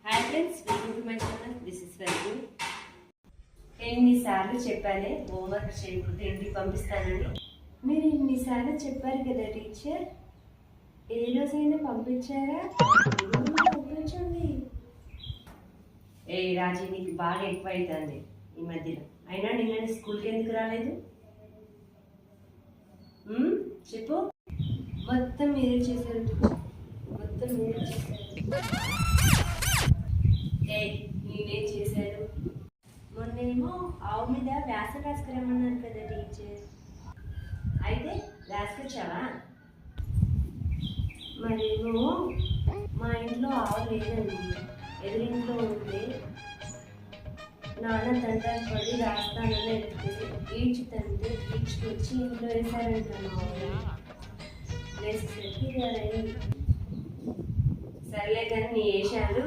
Hi friends, welcome to my channel. This is వెల్కూ. ఎన్నిసార్లు చెప్పానే హోంవర్క్ చేయకపోతే ఇంటికి పంపిస్తానని. మీరు ఇన్నిసార్లు చెప్పారు కదా టీచర్, ఏ రోజైనా పంపించారా? పంపించండి. ఏ రాజీ, నీకు బాగా ఎక్కువ అవుతుంది ఈ మధ్యలో. అయినా నిన్న స్కూల్కి ఎందుకు రాలేదు? చెప్పు. మొత్తం మీరే చేశారు టీచర్, మొత్తం మీరే చేశారు. నేనేం చేశాను? మొన్నేమో ఆవు మీద వ్యాసం రాసుకురమ్మన్నారు కదా టీచర్, అయితే రాసుకొచ్చావా? మరేమో మా ఇంట్లో ఆవు లేదండి, ఎదురింట్లో ఉంటే నాన్న తండ్రి పడి రాస్తానని వెళ్తే ఈడ్చుతంటే ఈడ్చుకొచ్చి ఇంట్లో వేశారంట మా ఊరు. వేసేసరికి సర్లే కానీ నీ వేసాడు.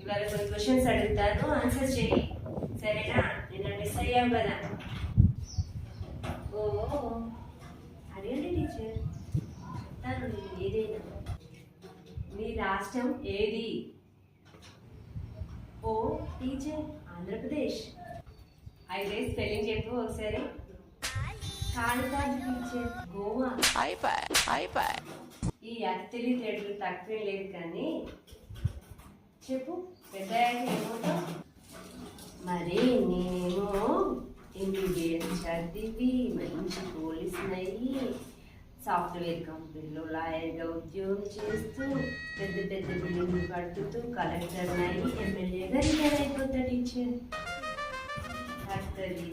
ఇవాళ కొన్ని క్వశ్చన్స్ అడుగుతాను, ఆన్సర్ చేయి, సరేనా? నేను మిస్ అయ్యావు కదా. ఓ అడగండి టీచర్, చెప్తాను నేను ఏదైనా. మీ రాష్ట్రం ఏది? ఓ టీచర్, ఆంధ్రప్రదేశ్. అయితే స్పెల్లింగ్ చెప్పు ఒకసారి. కాదు కాదు టీచర్, గోవా. ఈ అత్తిలి తేడు తక్కువే లేదు కానీ చెప్పు, పెద్ద ఏమవుతావు? మరి నేనేమో ఎంబీబీఎస్ చదివి మంచి పోలీసులు అయ్యి సాఫ్ట్వేర్ కంపెనీలో లాయర్గా ఉద్యోగం చేస్తూ పెద్ద పెద్ద బిల్డింగ్లు కడుతూ కలెక్టర్ అయ్యి ఎమ్మెల్యేగా రిటైర్ అయిపోతా టీచర్. అత్తది